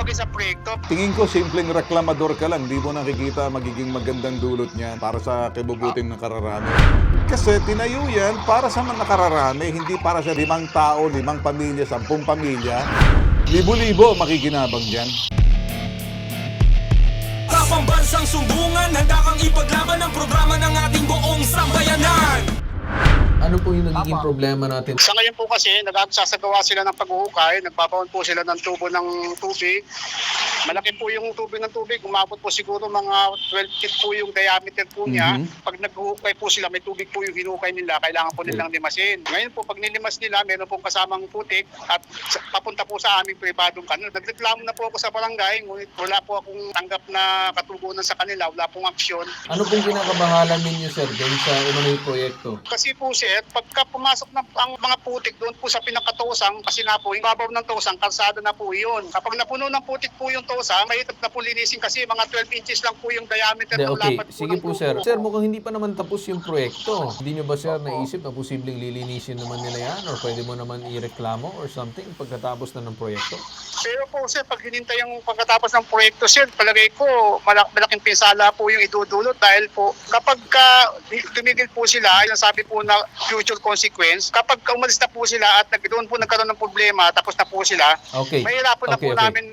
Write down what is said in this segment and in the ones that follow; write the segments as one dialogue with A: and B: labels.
A: agad sa proyekto.
B: Tingin ko simpleng reklamador ka lang, di mo nakikita magiging magandang dulot niyan para sa kibubuting nakararami. Kasi tinayo yan para sa mga nakararami, hindi para sa 5 tao, 5 pamilya, 10 pamilya. Libo-libo makikinabang dyan.
C: Sa pambansang sumbungan, handa kang ipaglaban ang programa ng ating buong sambayanan.
D: Ano po yung nagiging problema natin?
A: Sa ngayon po kasi, nagsasagawa sila ng paghuhukay, nagbabaon po sila ng tubo ng tubig. Malaki po yung tubo ng tubig, umabot po siguro mga 12 feet po yung diameter po niya. Pag naghuhukay po sila, may tubig po yung hinukay nila, kailangan po nilang limasin. Ngayon po, pag nilimas nila, meron pong kasamang putik at papunta po sa aming pribadong kanal. Nagreklamo na po ako sa barangay, ngunit wala po akong tanggap na katugunan sa kanila, wala pong aksyon.
D: Ano pong kinakabahalan ninyo, sir, doon sa umano'y proyekto?
A: Kasi po sir, pagka pumasok na ang mga putik doon po sa pinakatosang, kasi nga po, yung babaw ng tosang, kalsada na po yun. Kapag napuno ng putik po yung tosang, mahirap na po linisin kasi mga 12 inches lang po yung diameter ng
D: Okay,
A: lapat po
D: sige
A: ng
D: po
A: tubo.
D: sir. Sir, mukhang hindi pa naman tapos yung proyekto. Hindi nyo ba sir naisip na posibleng lilinisin naman nila yan? Or pwede mo naman ireklamo or something pagkatapos na ng proyekto?
A: Pero po sir, pag hinintay yung pagkatapos ng proyekto sir, palagay ko malaking pinsala po yung idudulot dahil po kapag tumigil po sila, yung sabi po na future consequence, kapag umalis na po sila at doon po nagkaroon ng problema, tapos na po sila,
D: Okay.
A: mahirapan na po
D: Okay.
A: namin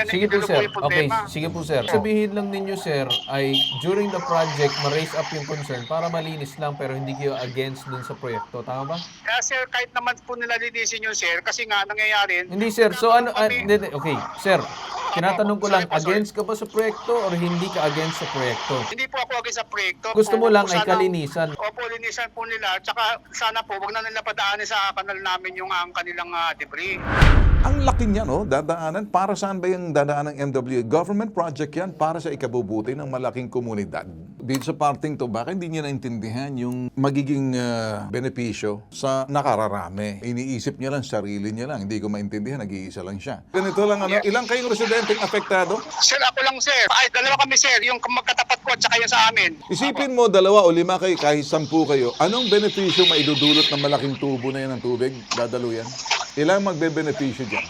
D: Sige po
A: i-resolve
D: sir.
A: yung problema.
D: Okay, sige po sir. Sabihin lang ninyo sir ay during the project ma-raise up yung concern para malinis lang pero hindi kayo against dun sa proyekto. Tama ba?
A: Kaya sir, kahit naman po nila linisin yun sir, kasi nga nangyayari,
D: Hindi sir. So ano, okay. Sir, tinatanong ko lang, against ka ba sa proyekto or hindi ka against sa proyekto?
A: hindi po ako agad sa proyekto.
D: Gusto mo lang ay
A: Sana-
D: kalinisan.
A: Opo, linisan po nila. Tsaka sana po, wag na nila padaanin sa kanal namin yung ang kanilang debris.
B: Ang laki niya, no? Dadaanan. Para saan ba yung dadaan ng MWA? Government project yan para sa ikabubuti ng malaking komunidad. Dito sa parting to, baka hindi niya naintindihan yung magiging benepisyo sa nakararami. Iniisip niya lang, sarili niya lang. Hindi ko maintindihan, nag-iisa lang siya. Ganito lang, ano? Ilang kayong residenteng apektado?
A: Sir, ako lang sir. Ay, dalawa kami sir. Yung magkatapat ko at saka yung sa amin.
B: Isipin mo, 2 o 5 kayo, kahit 10 kayo, anong benepisyo maidudulot ng malaking tubo na yan ng tubig? Dadalo yan? Ilang magbe-benepisyo dyan?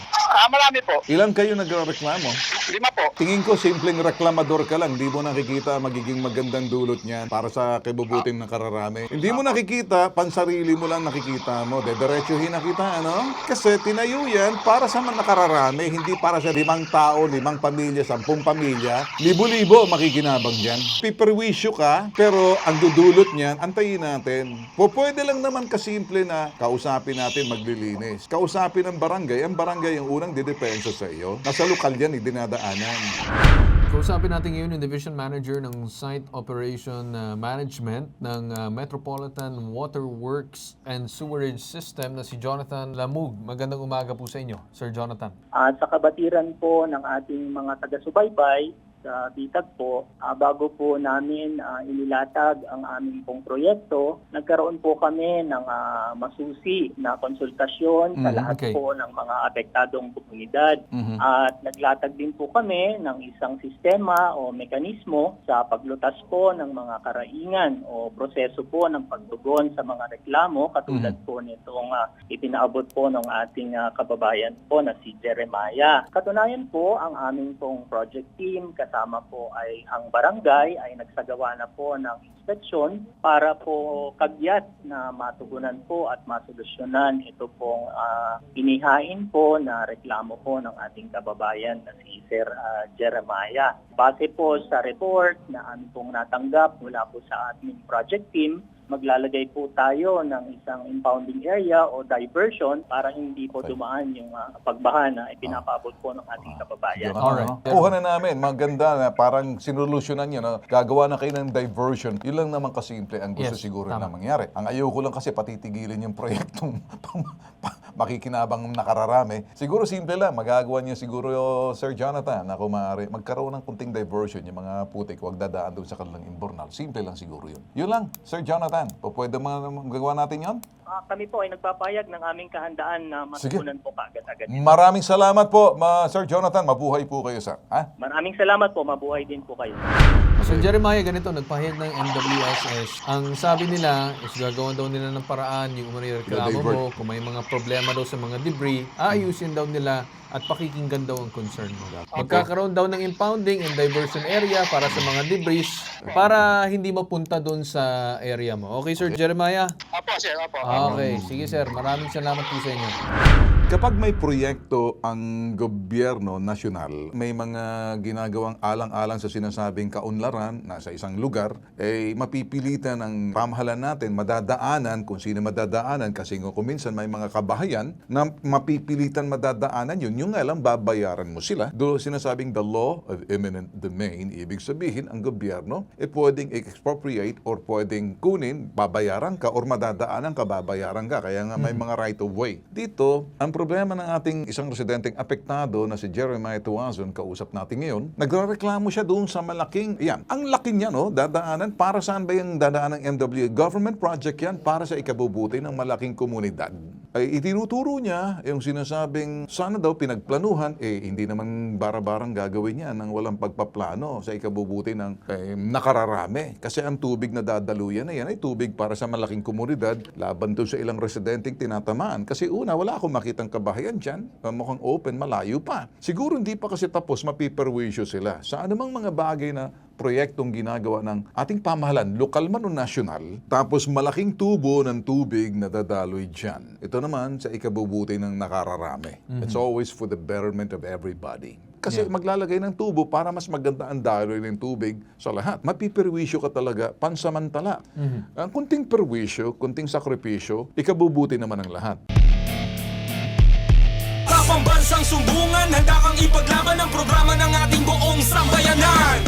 A: Marami po.
B: Ilang kayo nagreklamo?
A: 5 po.
B: Tingin ko simpleng reklamador ka lang, hindi mo nakikita magiging magandang dulot niyan para sa kibubuting nakararami. Hindi mo nakikita, pansarili mo lang nakikita mo. Diretsuhin na kita, ano? Kasi tinayo yan para sa mga nakararami, hindi para sa 5 tao, 5 pamilya, 10 pamilya. Libo-libo makikinabang dyan. Piperwisyo ka, pero ang dudulot niyan, antayin natin. Pwede lang naman kasimple na kausapin natin maglilinis. Kausapin ang barangay ang unang didepensa sa iyo. Nasa lokal yan, dinadaanan.
D: Kausapin natin ngayon yung Division Manager ng Site Operation Management ng Metropolitan Water Works and Sewerage System na si Jonathan Lamug. Magandang umaga po sa inyo, Sir Jonathan.
E: At sa kabatiran po ng ating mga taga-subaybay sa Bitag po, bago po namin inilatag ang aming pong proyekto, nagkaroon po kami ng masusi na konsultasyon sa lahat
D: okay.
E: po ng mga apektadong komunidad. At naglatag din po kami ng isang sistema o mekanismo sa paglutas po ng mga karaingan o proseso po ng pagtugon sa mga reklamo katulad po nitong ipinaabot po ng ating kababayan po na si Jeremiah. Katunayan po, ang aming pong project team kasama po ay ang barangay ay nagsagawa na po ng inspeksyon para po kagyat na matugunan po at masolusyonan ito pong inihain po na reklamo po ng ating kababayan na si Sir Jeremiah. Base po sa report na aming pong natanggap mula po sa ating project team, maglalagay po tayo ng isang impounding area o diversion para hindi po dumaan yung pagbaha na ipinapaabot po ng ating kababayan.
D: Alright.
B: Kuha na namin, maganda na parang sinolusyonan niya na gagawa na kayo ng diversion. Yun lang naman kasimple ang gusto
D: Yes,
B: siguro
D: tama.
B: na mangyari. Ang ayoko lang kasi patitigilin yung proyektong makikinabang nakararami. Siguro simple lang, magagawa niya siguro Sir Jonathan na kung maaari, magkaroon ng kunting diversion yung mga putik, huwag dadaan doon sa kanilang imbornal. Simple lang siguro yun. Yun lang, Sir Jonathan. Pwede magawa natin yon?
E: Kami po ay nagpapayag ng aming kahandaan na
B: Sige.
E: matugunan po kaagad-agad.
B: Maraming salamat po, Sir Jonathan. Mabuhay po kayo, sir. Ha?
E: Maraming salamat po, mabuhay din po kayo.
D: Sir Jeremiah, ganito, nagpahayag ng MWSS. Ang sabi nila is gagawin daw nila ng paraan yung reklamo mo.
B: divert.
D: Kung may mga problema daw sa mga debris, aayusin daw nila at pakikinggan daw ang concern mo. Magkakaroon daw ng impounding and diversion area para sa mga debris para hindi mapunta doon sa area mo. Okay, Sir Jeremiah?
A: Opo, sir. Opo.
D: Okay, sige sir. Maraming salamat po sa inyo.
B: Kapag may proyekto ang gobyerno nasyonal, may mga ginagawang alang-alang sa sinasabing kaunlaran nasa isang lugar, mapipilitan ang pamahalaan natin, madadaanan kung sino madadaanan kasi kung minsan may mga kabahayan na mapipilitan madadaanan yun. Yung nga lang, babayaran mo sila. Do sinasabing the law of eminent domain, ibig sabihin ang gobyerno, pwedeng expropriate or pwedeng kunin, babayaran ka or madadaanan ka, babayaran ka. Kaya nga may mga right of way. Dito, ang problema ng ating isang residenteng apektado na si Jeremiah Tuazon, kausap natin ngayon, nagrereklamo siya doon sa malaking, ang laki niya, no, dadaanan. Para saan ba yung dadaanan ng MWA? Government project yan para sa ikabubuti ng malaking komunidad. Ay itinuturo niya yung sinasabing sana daw pinagplanuhan, hindi naman bara-barang gagawin niya nang walang pagpaplano sa ikabubuti ng nakararami. Kasi ang tubig na dadaluyan na yan ay tubig para sa malaking komunidad laban doon sa ilang residenteng tinatamaan. Kasi una, wala akong makitang kabahayan dyan. Mukhang open, malayo pa. Siguro hindi pa kasi tapos, mapiperwisyo sila. Sa anumang mga bagay na proyektong ginagawa ng ating pamahalaan, lokal man o nasyonal, tapos malaking tubo ng tubig na dadaloy dyan. Ito naman sa ikabubuti ng nakararami. It's always for the betterment of everybody. Kasi maglalagay ng tubo para mas maganda ang daloy ng tubig sa lahat. Mapiperwisyo ka talaga pansamantala. Ang kunting perwisyo, kunting sakripisyo, ikabubuti naman ang lahat.
C: Pambansang sumbungan, handa kang ipaglaban ang programa ng ating buong sambayanan.